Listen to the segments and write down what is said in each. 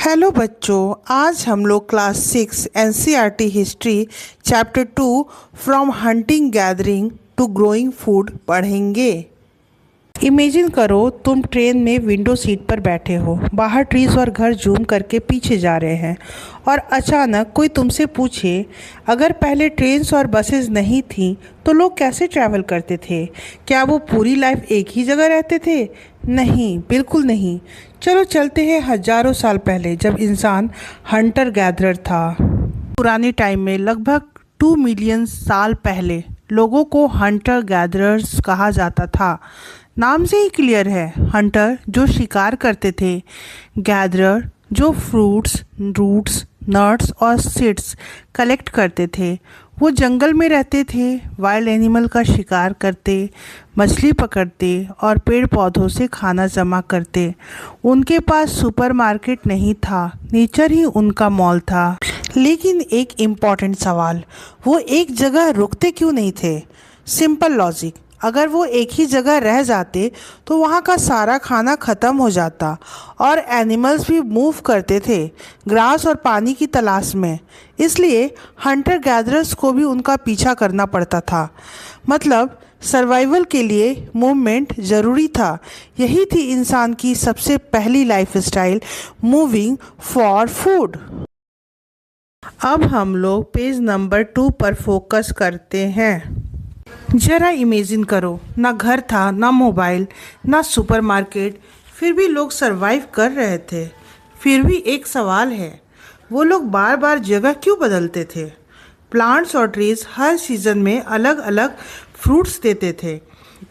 Hello बच्चों, आज हम लोग class 6 NCERT history chapter 2 from hunting gathering to growing food पढ़ेंगे। इमेजिन करो तुम ट्रेन में विंडो सीट पर बैठे हो, बाहर ट्रीज और घर जूम करके पीछे जा रहे हैं और अचानक कोई तुमसे पूछे अगर पहले ट्रेन्स और बसेस नहीं थी तो लोग कैसे ट्रैवल करते थे? क्या वो पूरी लाइफ एक ही जगह रहते थे? नहीं, बिल्कुल नहीं। चलो चलते हैं हजारों साल पहले, जब इंसान हंटर गैदरर था। पुराने टाइम में लगभग 2 मिलियन साल पहले लोगों को हंटर गैदरर्स कहा जाता था। नाम से ही क्लियर है, हंटर जो शिकार करते थे, गैदरर जो फ्रूट्स, रूट्स, नट्स और सीड्स कलेक्ट करते थे। वो जंगल में रहते थे, वाइल्ड एनिमल का शिकार करते, मछली पकड़ते और पेड़ पौधों से खाना जमा करते। उनके पास सुपरमार्केट नहीं था, नेचर ही उनका मॉल था। लेकिन एक इम्पॉर्टेंट सवाल, वो एक जगह रुकते क्यों नहीं थे? सिंपल लॉजिक, अगर वो एक ही जगह रह जाते तो वहाँ का सारा खाना ख़त्म हो जाता और एनिमल्स भी मूव करते थे ग्रास और पानी की तलाश में। इसलिए हंटर गैदरर्स को भी उनका पीछा करना पड़ता था। मतलब सर्वाइवल के लिए मूवमेंट ज़रूरी था। यही थी इंसान की सबसे पहली life style, moving for food. अब हम लोग पेज नंबर 2 पर फोकस करते हैं। जरा इमेजिन करो, ना घर था, ना मोबाइल, ना सुपरमार्केट, फिर भी लोग सरवाइव कर रहे थे। फिर भी एक सवाल है, वो लोग बार बार जगह क्यों बदलते थे? प्लांट्स और ट्रीज हर सीज़न में अलग अलग फ्रूट्स देते थे,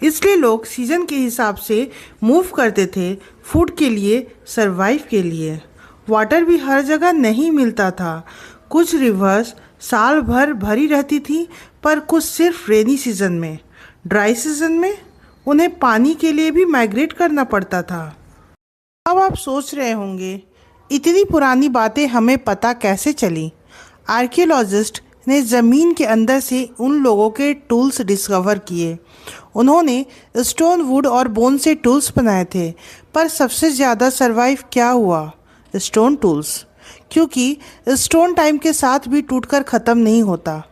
इसलिए लोग सीज़न के हिसाब से मूव करते थे, फूड के लिए, सरवाइव के लिए। वाटर भी हर जगह नहीं मिलता था। कुछ रिवर्स साल भर भरी रहती थी, पर कुछ सिर्फ रेनी सीजन में। ड्राई सीजन में उन्हें पानी के लिए भी माइग्रेट करना पड़ता था। अब आप सोच रहे होंगे, इतनी पुरानी बातें हमें पता कैसे चली? आर्कियोलॉजिस्ट ने ज़मीन के अंदर से उन लोगों के टूल्स डिस्कवर किए। उन्होंने स्टोन, वुड और बोन से टूल्स बनाए थे, पर सबसे ज़्यादा सरवाइव क्या हुआ? स्टोन टूल्स, क्योंकि स्टोन टाइम के साथ भी टूटकर ख़त्म नहीं होता।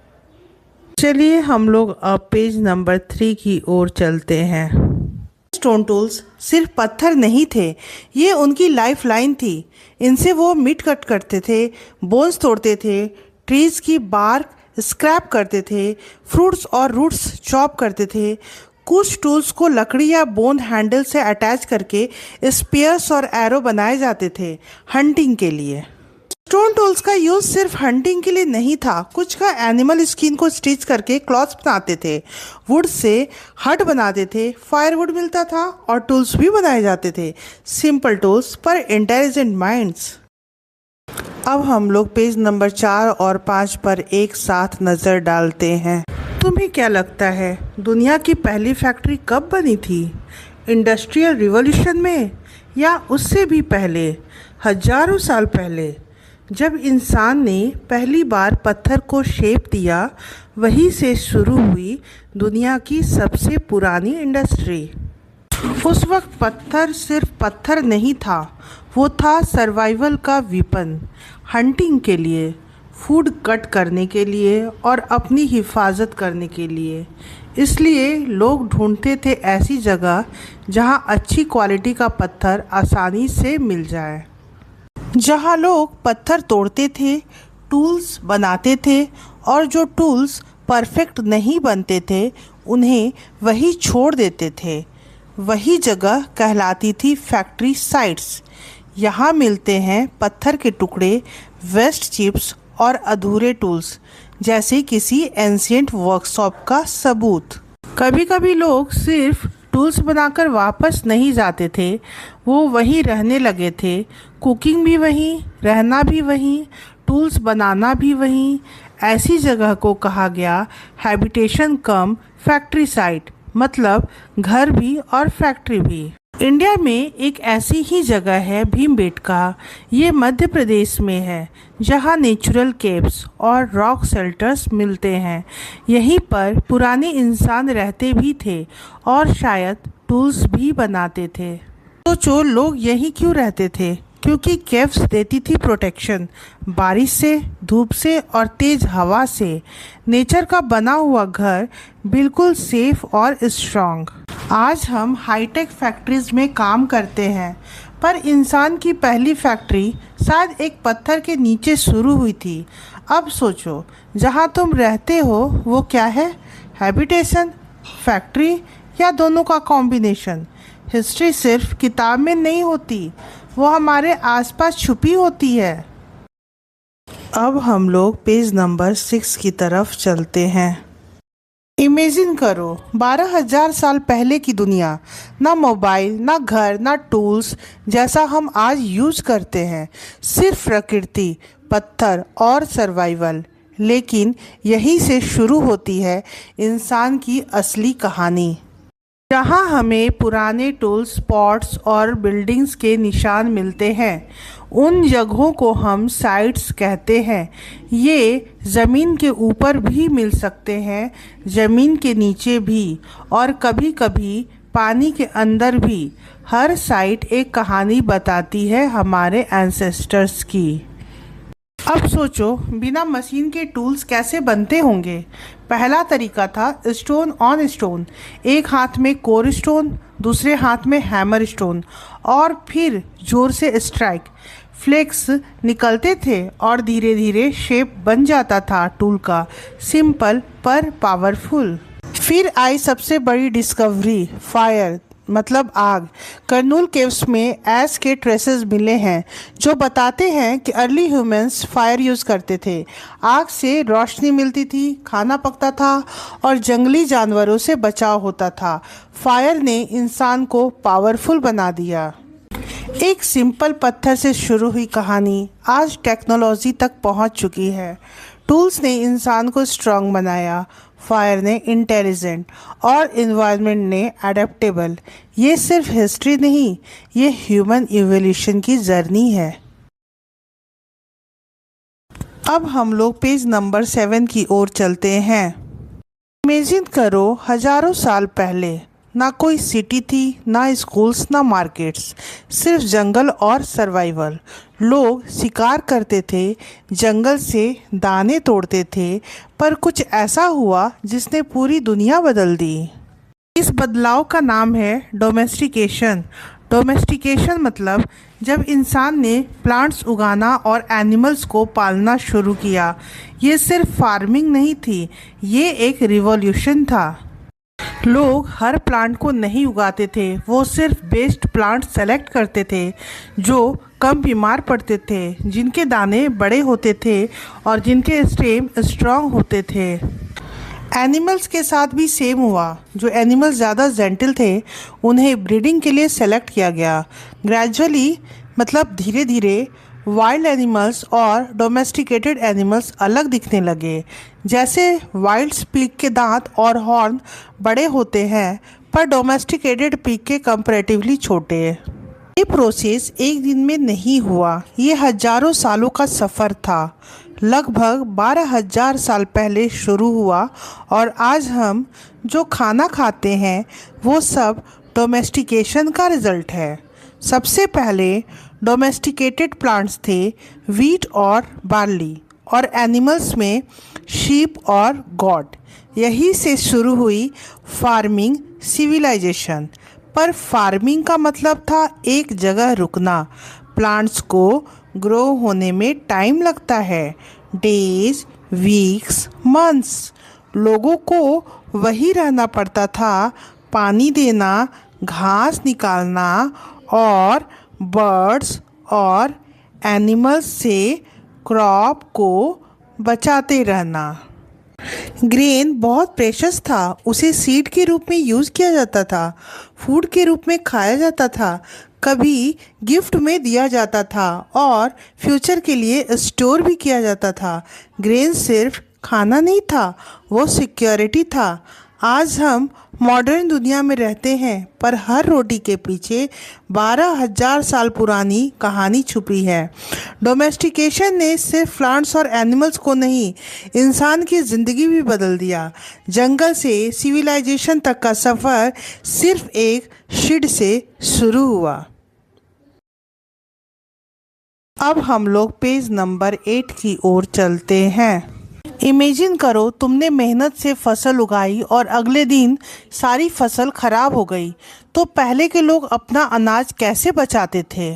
चलिए हम लोग अब पेज नंबर 3 की ओर चलते हैं। स्टोन टूल्स सिर्फ पत्थर नहीं थे, ये उनकी लाइफ लाइन थी। इनसे वो मीट कट करते थे, बोन्स तोड़ते थे, ट्रीज की बार्क स्क्रैप करते थे, फ्रूट्स और रूट्स चॉप करते थे। कुछ टूल्स को लकड़ी या बोन हैंडल से अटैच करके स्पीयर्स और एरो बनाए जाते थे हंटिंग के लिए। स्टोन टूल्स का यूज सिर्फ हंटिंग के लिए नहीं था, कुछ का एनिमल स्किन को स्टिच करके क्लॉथ्स बनाते थे, वुड से हट बनाते थे, फायरवुड मिलता था और टूल्स भी बनाए जाते थे। सिंपल टूल्स पर इंटेलिजेंट माइंड्स। अब हम लोग पेज नंबर 4 और 5 पर एक साथ नज़र डालते हैं। तुम्हें क्या लगता है, दुनिया की पहली फैक्ट्री कब बनी थी? इंडस्ट्रियल रिवॉल्यूशन में या उससे भी पहले, हजारों साल पहले? जब इंसान ने पहली बार पत्थर को शेप दिया, वहीं से शुरू हुई दुनिया की सबसे पुरानी इंडस्ट्री। उस वक्त पत्थर सिर्फ पत्थर नहीं था, वो था सर्वाइवल का वेपन। हंटिंग के लिए, फूड कट करने के लिए और अपनी हिफाजत करने के लिए। इसलिए लोग ढूंढते थे ऐसी जगह जहां अच्छी क्वालिटी का पत्थर आसानी से मिल जाए, जहां लोग पत्थर तोड़ते थे, टूल्स बनाते थे और जो टूल्स परफेक्ट नहीं बनते थे उन्हें वही छोड़ देते थे। वही जगह कहलाती थी फैक्ट्री साइट्स। यहाँ मिलते हैं पत्थर के टुकड़े, वेस्ट चिप्स और अधूरे टूल्स, जैसे किसी एंशिएंट वर्कशॉप का सबूत। कभी कभी लोग सिर्फ टूल्स बनाकर वापस नहीं जाते थे, वो वहीं रहने लगे थे। कुकिंग भी वहीं, रहना भी वहीं, टूल्स बनाना भी वहीं। ऐसी जगह को कहा गया हैबिटेशन कम फैक्ट्री साइट, मतलब घर भी और फैक्ट्री भी। इंडिया में एक ऐसी ही जगह है भीमबेटका। ये मध्य प्रदेश में है, जहाँ नेचुरल केव्स और रॉक शेल्टर्स मिलते हैं। यहीं पर पुराने इंसान रहते भी थे और शायद टूल्स भी बनाते थे। सोचो, लोग यहीं क्यों रहते थे? क्योंकि केव्स देती थी प्रोटेक्शन बारिश से, धूप से और तेज हवा से। नेचर का बना हुआ घर बिल्कुल सेफ और स्ट्रॉन्ग। आज हम हाईटेक फैक्ट्रीज में काम करते हैं, पर इंसान की पहली फैक्ट्री शायद एक पत्थर के नीचे शुरू हुई थी। अब सोचो, जहाँ तुम रहते हो वो क्या है? हैबिटेशन, फैक्ट्री या दोनों का कॉम्बिनेशन? हिस्ट्री सिर्फ किताब में नहीं होती, वो हमारे आसपास छुपी होती है। अब हम लोग पेज नंबर 6 की तरफ चलते हैं। इमेजिन करो 12,000 साल पहले की दुनिया। ना मोबाइल, ना घर, ना टूल्स जैसा हम आज यूज करते हैं। सिर्फ प्रकृति, पत्थर और सर्वाइवल। लेकिन यहीं से शुरू होती है इंसान की असली कहानी, जहाँ हमें पुराने टूल्स, पॉट्स और बिल्डिंग्स के निशान मिलते हैं। उन जगहों को हम साइट्स कहते हैं। ये ज़मीन के ऊपर भी मिल सकते हैं, ज़मीन के नीचे भी, और कभी कभी पानी के अंदर भी। हर साइट एक कहानी बताती है हमारे एंसेस्टर्स की। अब सोचो, बिना मशीन के टूल्स कैसे बनते होंगे? पहला तरीका था स्टोन ऑन स्टोन। एक हाथ में कोर स्टोन, दूसरे हाथ में हैमर स्टोन, और फिर जोर से स्ट्राइक। फ्लेक्स निकलते थे और धीरे धीरे शेप बन जाता था टूल का, सिंपल पर पावरफुल। फिर आई सबसे बड़ी डिस्कवरी, फायर मतलब आग। कर्नूल केव्स में ऐश के ट्रेसेस मिले हैं जो बताते हैं कि अर्ली ह्यूमंस फायर यूज़ करते थे। आग से रोशनी मिलती थी, खाना पकता था और जंगली जानवरों से बचाव होता था। फायर ने इंसान को पावरफुल बना दिया। एक सिंपल पत्थर से शुरू हुई कहानी आज टेक्नोलॉजी तक पहुंच चुकी है। टूल्स ने इंसान को स्ट्रांग बनाया, फायर ने इंटेलिजेंट और इन्वायरमेंट ने अडेप्टेबल। ये सिर्फ हिस्ट्री नहीं, ये ह्यूमन इवोल्यूशन की जर्नी है। अब हम लोग पेज नंबर 7 की ओर चलते हैं। इमेजिन करो, हजारों साल पहले ना कोई सिटी थी, ना स्कूल्स, ना मार्केट्स, सिर्फ जंगल और सर्वाइवल। लोग शिकार करते थे, जंगल से दाने तोड़ते थे, पर कुछ ऐसा हुआ जिसने पूरी दुनिया बदल दी। इस बदलाव का नाम है डोमेस्टिकेशन। डोमेस्टिकेशन मतलब जब इंसान ने प्लांट्स उगाना और एनिमल्स को पालना शुरू किया। ये सिर्फ फार्मिंग नहीं थी, ये एक रिवॉल्यूशन था। लोग हर प्लांट को नहीं उगाते थे, वो सिर्फ बेस्ट प्लांट सेलेक्ट करते थे जो कम बीमार पड़ते थे, जिनके दाने बड़े होते थे और जिनके स्टेम स्ट्रॉन्ग होते थे। एनिमल्स के साथ भी सेम हुआ। जो एनिमल्स ज़्यादा जेंटल थे उन्हें ब्रीडिंग के लिए सेलेक्ट किया गया। ग्रेजुअली मतलब धीरे धीरे वाइल्ड एनिमल्स और डोमेस्टिकेटेड एनिमल्स अलग दिखने लगे। जैसे वाइल्ड पिग के दांत और हॉर्न बड़े होते हैं, पर डोमेस्टिकेटेड पिग के कंपैरेटिवली छोटे। ये प्रोसेस एक दिन में नहीं हुआ, ये हजारों सालों का सफ़र था। लगभग 12,000 साल पहले शुरू हुआ और आज हम जो खाना खाते हैं वो सब डोमेस्टिकेशन का रिजल्ट है। सबसे पहले डोमेस्टिकेटेड प्लांट्स थे वीट और बार्ली, और एनिमल्स में शीप और गॉट। यहीं से शुरू हुई फार्मिंग सिविलाइजेशन। पर फार्मिंग का मतलब था एक जगह रुकना। प्लांट्स को ग्रो होने में टाइम लगता है, डेज, वीक्स, मंथ्स। लोगों को वहीं रहना पड़ता था, पानी देना, घास निकालना और बर्ड्स और एनिमल्स से क्रॉप को बचाते रहना। ग्रेन बहुत प्रेशस था, उसे सीड के रूप में यूज़ किया जाता था, फूड के रूप में खाया जाता था, कभी गिफ्ट में दिया जाता था और फ्यूचर के लिए स्टोर भी किया जाता था। ग्रेन सिर्फ खाना नहीं था, वो सिक्योरिटी था। आज हम मॉडर्न दुनिया में रहते हैं, पर हर रोटी के पीछे 12,000 साल पुरानी कहानी छुपी है। डोमेस्टिकेशन ने सिर्फ प्लांट्स और एनिमल्स को नहीं, इंसान की ज़िंदगी भी बदल दिया। जंगल से सिविलाइजेशन तक का सफ़र सिर्फ एक सीड से शुरू हुआ। अब हम लोग पेज नंबर 8 की ओर चलते हैं। इमेजिन करो तुमने मेहनत से फसल उगाई और अगले दिन सारी फसल खराब हो गई। तो पहले के लोग अपना अनाज कैसे बचाते थे?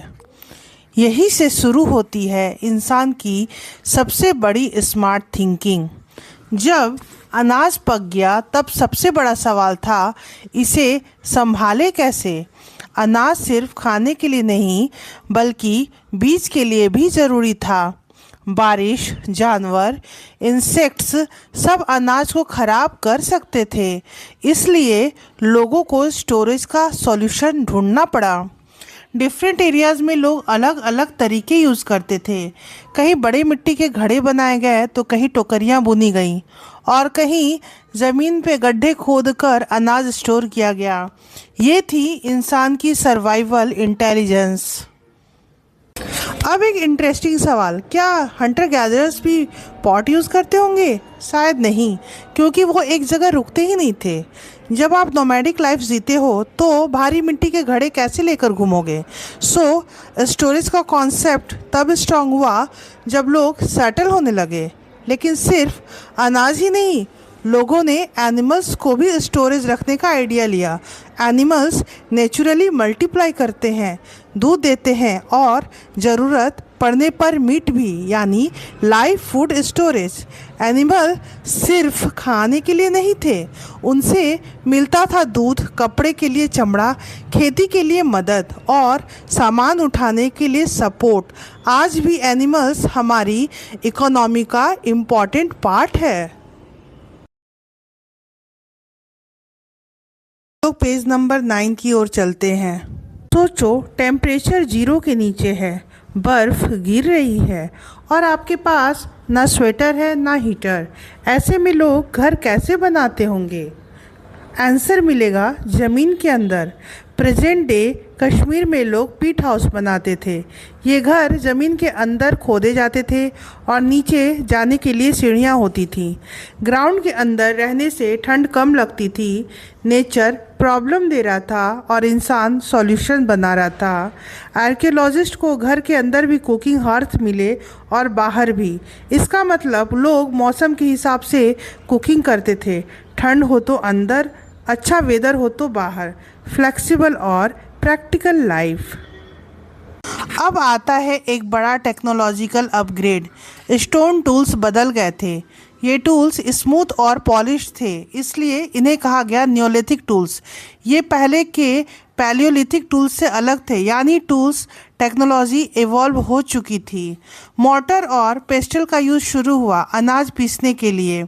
यही से शुरू होती है इंसान की सबसे बड़ी स्मार्ट थिंकिंग। जब अनाज पक गया तब सबसे बड़ा सवाल था, इसे संभाले कैसे? अनाज सिर्फ खाने के लिए नहीं बल्कि बीज के लिए भी ज़रूरी था। बारिश, जानवर, इंसेक्ट्स सब अनाज को खराब कर सकते थे, इसलिए लोगों को स्टोरेज का सॉल्यूशन ढूंढना पड़ा। डिफरेंट एरियाज़ में लोग अलग अलग तरीके यूज़ करते थे। कहीं बड़े मिट्टी के घड़े बनाए गए तो कहीं टोकरियाँ बुनी गईं और कहीं ज़मीन पे गड्ढे खोदकर अनाज स्टोर किया गया। ये थी इंसान की सर्वाइवल इंटेलिजेंस। अब एक इंटरेस्टिंग सवाल, क्या हंटर गैदरर्स भी पॉट यूज़ करते होंगे? शायद नहीं, क्योंकि वो एक जगह रुकते ही नहीं थे। जब आप नोमैडिक लाइफ जीते हो तो भारी मिट्टी के घड़े कैसे लेकर घूमोगे? स्टोरेज का कॉन्सेप्ट तब स्ट्रांग हुआ जब लोग सेटल होने लगे। लेकिन सिर्फ अनाज ही नहीं, लोगों ने एनिमल्स को भी स्टोरेज रखने का आइडिया लिया। एनिमल्स नेचुरली मल्टीप्लाई करते हैं, दूध देते हैं और ज़रूरत पड़ने पर मीट भी, यानी लाइव फूड स्टोरेज। एनिमल सिर्फ खाने के लिए नहीं थे, उनसे मिलता था दूध, कपड़े के लिए चमड़ा, खेती के लिए मदद और सामान उठाने के लिए सपोर्ट। आज भी एनिमल्स हमारी इकोनॉमी का इम्पॉर्टेंट पार्ट है। तो पेज नंबर 9 की ओर चलते हैं। सोचो टेम्परेचर 0 के नीचे है, बर्फ़ गिर रही है और आपके पास ना स्वेटर है ना हीटर। ऐसे में लोग घर कैसे बनाते होंगे? आंसर मिलेगा ज़मीन के अंदर। प्रेजेंट डे कश्मीर में लोग पीट हाउस बनाते थे। ये घर ज़मीन के अंदर खोदे जाते थे और नीचे जाने के लिए सीढ़ियाँ होती थी। ग्राउंड के अंदर रहने से ठंड कम लगती थी। नेचर प्रॉब्लम दे रहा था और इंसान सॉल्यूशन बना रहा था। आर्कियोलॉजिस्ट को घर के अंदर भी कुकिंग हर्थ मिले और बाहर भी। इसका मतलब लोग मौसम के हिसाब से कुकिंग करते थे। ठंड हो तो अंदर, अच्छा वेदर हो तो बाहर। फ्लेक्सिबल और प्रैक्टिकल लाइफ। अब आता है एक बड़ा टेक्नोलॉजिकल अपग्रेड। स्टोन टूल्स बदल गए थे। ये टूल्स स्मूथ और पॉलिश थे, इसलिए इन्हें कहा गया नियोलिथिक टूल्स। ये पहले के पैलियोलिथिक टूल्स से अलग थे, यानी टूल्स टेक्नोलॉजी इवॉल्व हो चुकी थी। मोटर और पेस्टल का यूज़ शुरू हुआ अनाज पीसने के लिए।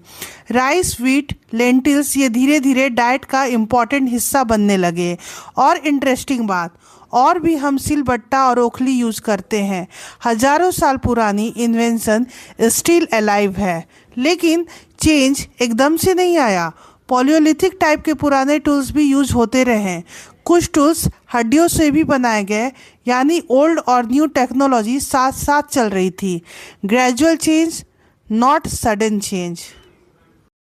राइस, व्हीट, लेंटिल्स ये धीरे धीरे डाइट का इम्पॉर्टेंट हिस्सा बनने लगे। और इंटरेस्टिंग बात, और भी हम सिलबट्टा और ओखली यूज़ करते हैं। हज़ारों साल पुरानी इन्वेंशन स्टिल अलाइव है। लेकिन चेंज एकदम से नहीं आया। पॉलियोलिथिक टाइप के पुराने टूल्स भी यूज होते रहे। कुछ टूल्स हड्डियों से भी बनाए गए, यानी ओल्ड और न्यू टेक्नोलॉजी साथ साथ चल रही थी। Gradual change, not sudden change.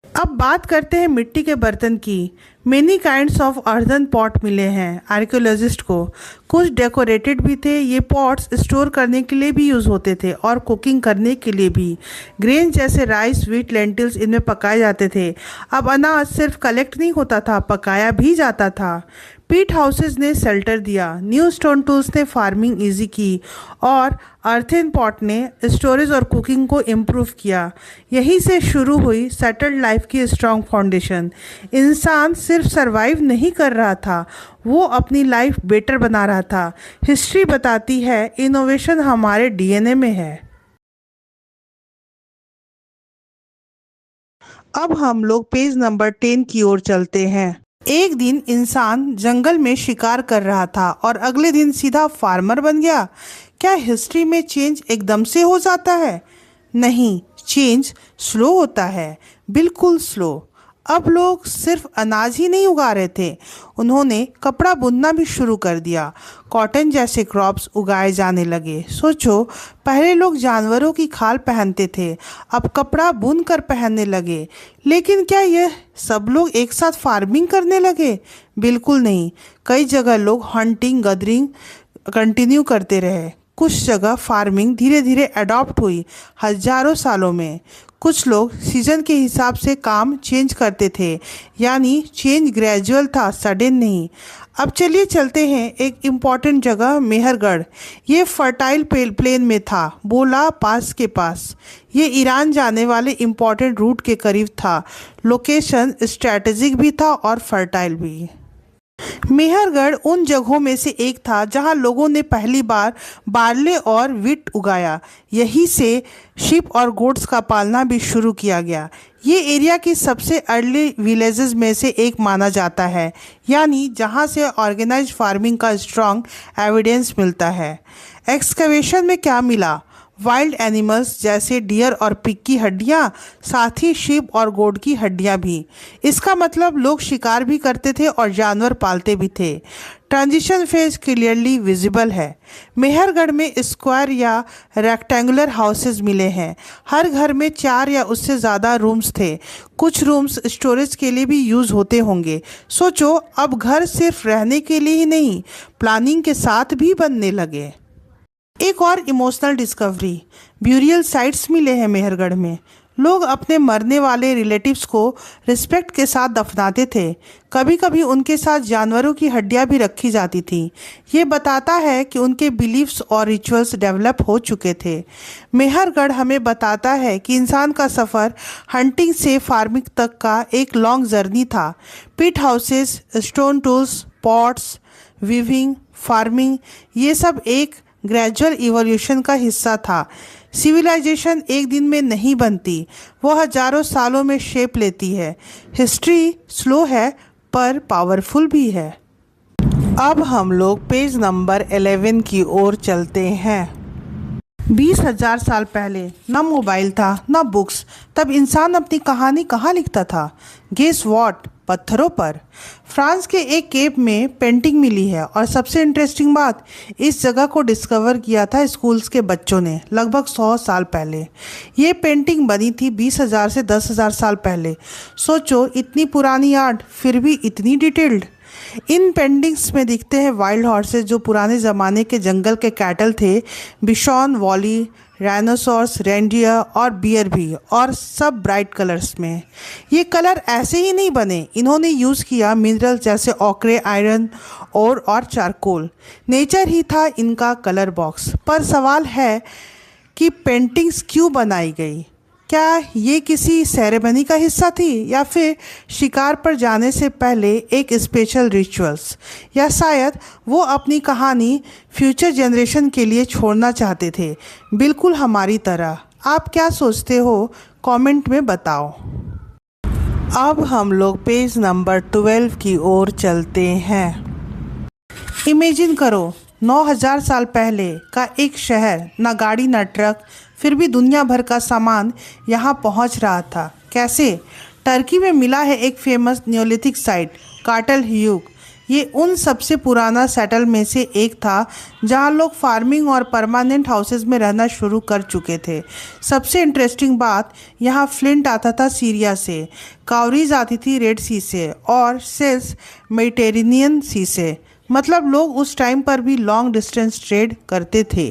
अब बात करते हैं मिट्टी के बर्तन की। Many kinds of earthen pot मिले हैं आर्कियोलॉजिस्ट को। कुछ डेकोरेटेड भी थे। ये पॉट्स स्टोर करने के लिए भी यूज़ होते थे और कुकिंग करने के लिए भी। ग्रेन जैसे राइस, व्हीट, लेंटिल्स इनमें पकाए जाते थे। अब अनाज सिर्फ कलेक्ट नहीं होता था, पकाया भी जाता था। पीट हाउसेस ने शेल्टर दिया। न्यू स्टोन टूल्स ने फार्मिंग इजी की और अर्थन पॉट ने स्टोरेज और कुकिंग को इम्प्रूव किया। यहीं से शुरू हुई सेटल्ड लाइफ की स्ट्रॉन्ग फाउंडेशन। इंसान सिर्फ सरवाइव नहीं कर रहा था, वो अपनी लाइफ बेटर बना रहा था। हिस्ट्री बताती है इनोवेशन हमारे डीएनए में है। अब हम लोग पेज नंबर 10 की ओर चलते हैं। एक दिन इंसान जंगल में शिकार कर रहा था और अगले दिन सीधा फार्मर बन गया। क्या हिस्ट्री में चेंज एकदम से हो जाता है? नहीं, चेंज स्लो होता है, बिल्कुल स्लो। अब लोग सिर्फ अनाज ही नहीं उगा रहे थे, उन्होंने कपड़ा बुनना भी शुरू कर दिया। कॉटन जैसे क्रॉप्स उगाए जाने लगे। सोचो, पहले लोग जानवरों की खाल पहनते थे, अब कपड़ा बुन कर पहनने लगे। लेकिन क्या यह सब लोग एक साथ फार्मिंग करने लगे? बिल्कुल नहीं। कई जगह लोग हंटिंग, गैदरिंग कंटिन्यू करते रहे। कुछ जगह फार्मिंग धीरे धीरे अडॉप्ट हुई हजारों सालों में। कुछ लोग सीजन के हिसाब से काम चेंज करते थे, यानी चेंज ग्रेजुअल था, सडन नहीं। अब चलिए चलते हैं एक इम्पॉर्टेंट जगह, मेहरगढ़। ये फर्टाइल प्लेन में था, बोला पास के पास। ये ईरान जाने वाले इम्पॉर्टेंट रूट के करीब था। लोकेशन स्ट्रैटेजिक भी था और फर्टाइल भी। मेहरगढ़ उन जगहों में से एक था जहां लोगों ने पहली बार बार्ले और वीट उगाया। यहीं से शिप और गोट्स का पालना भी शुरू किया गया। ये एरिया की सबसे अर्ली विलेजेस में से एक माना जाता है, यानी जहां से ऑर्गेनाइज्ड फार्मिंग का स्ट्रॉन्ग एविडेंस मिलता है। एक्सकवेशन में क्या मिला? वाइल्ड एनिमल्स जैसे डियर और पिग की हड्डियाँ, साथ ही शीप और गोट की हड्डियाँ भी। इसका मतलब लोग शिकार भी करते थे और जानवर पालते भी थे। ट्रांजिशन फेज क्लियरली विजिबल है। मेहरगढ़ में स्क्वायर या रेक्टेंगुलर हाउसेज मिले हैं। हर घर में 4 या उससे ज़्यादा रूम्स थे। कुछ रूम्स स्टोरेज के लिए भी यूज़ होते होंगे। सोचो, अब घर सिर्फ रहने के लिए ही नहीं, प्लानिंग के साथ भी बनने लगे। एक और इमोशनल डिस्कवरी, ब्यूरियल साइट्स मिले हैं मेहरगढ़ में। लोग अपने मरने वाले रिलेटिव्स को रिस्पेक्ट के साथ दफनाते थे। कभी कभी उनके साथ जानवरों की हड्डियां भी रखी जाती थी। ये बताता है कि उनके बिलीफ्स और रिचुअल्स डेवलप हो चुके थे। मेहरगढ़ हमें बताता है कि इंसान का सफ़र हंटिंग से फार्मिंग तक का एक लॉन्ग जर्नी था। Pit houses, stone tools, pots, weaving, farming, ये सब एक ग्रेजुअल इवोल्यूशन का हिस्सा था। सिविलाइजेशन एक दिन में नहीं बनती, वो हजारों सालों में शेप लेती है। हिस्ट्री स्लो है पर पावरफुल भी है। अब हम लोग पेज नंबर 11 की ओर चलते हैं। 20,000 साल पहले न मोबाइल था न बुक्स। तब इंसान अपनी कहानी कहाँ लिखता था? Guess what? पत्थरों पर। फ्रांस के एक केव में पेंटिंग मिली है और सबसे इंटरेस्टिंग बात, इस जगह को डिस्कवर किया था स्कूल्स के बच्चों ने लगभग 100 साल पहले। ये पेंटिंग बनी थी 20,000 से 10,000 साल पहले। सोचो, इतनी पुरानी आर्ट फिर भी इतनी डिटेल्ड। इन पेंटिंग्स में दिखते हैं वाइल्ड हॉर्सेस जो पुराने ज़माने के जंगल के कैटल थे। बिशॉन, वॉली, राइनोसॉर्स, रेंडियर और बियर भी, और सब ब्राइट कलर्स में। ये कलर ऐसे ही नहीं बने, इन्होंने यूज़ किया मिनरल्स जैसे ऑक्रे, आयरन और चारकोल। नेचर ही था इनका कलर बॉक्स। पर सवाल है कि पेंटिंग्स क्यों बनाई गई? क्या ये किसी सेरेमनी का हिस्सा थी, या फिर शिकार पर जाने से पहले एक स्पेशल रिचुअल्स, या शायद वो अपनी कहानी फ्यूचर जनरेशन के लिए छोड़ना चाहते थे, बिल्कुल हमारी तरह। आप क्या सोचते हो? कमेंट में बताओ। अब हम लोग पेज नंबर 12 की ओर चलते हैं। इमेजिन करो, 9,000 साल पहले का एक शहर, ना गाड़ी ना ट्रक, फिर भी दुनिया भर का सामान यहाँ पहुँच रहा था। कैसे? टर्की में मिला है एक फेमस नियोलिथिक साइट, काटल ह्यूग। ये उन सबसे पुराना सेटल में से एक था जहाँ लोग फार्मिंग और परमानेंट हाउसेज में रहना शुरू कर चुके थे। सबसे इंटरेस्टिंग बात, यहाँ फ्लिंट आता था सीरिया से, कावरीज आती थी रेड सी से, और सेल्स मेडिटेरेनियन सी से। मतलब लोग उस टाइम पर भी लॉन्ग डिस्टेंस ट्रेड करते थे।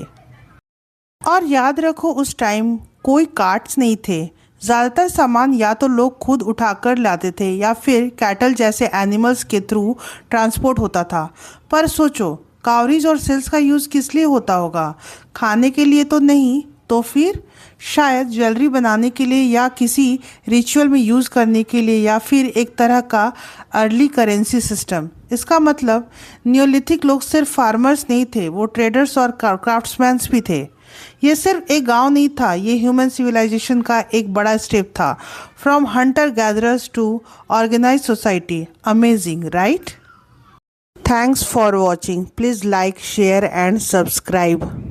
और याद रखो, उस टाइम कोई कार्ट्स नहीं थे। ज़्यादातर सामान या तो लोग खुद उठाकर लाते थे या फिर कैटल जैसे एनिमल्स के थ्रू ट्रांसपोर्ट होता था। पर सोचो, कावरीज और सेल्स का यूज़ किस लिए होता होगा? खाने के लिए तो नहीं, तो फिर शायद ज्वेलरी बनाने के लिए, या किसी रिचुअल में यूज़ करने के लिए, या फिर एक तरह का अर्ली करेंसी सिस्टम। इसका मतलब नियोलिथिक लोग सिर्फ फार्मर्स नहीं थे, वो ट्रेडर्स और क्राफ्ट्समैन भी थे। ये सिर्फ एक गांव नहीं था, ये ह्यूमन सिविलाइजेशन का एक बड़ा स्टेप था। From hunter gatherers to organised society. Amazing, right? Thanks for watching. Please like, share and subscribe.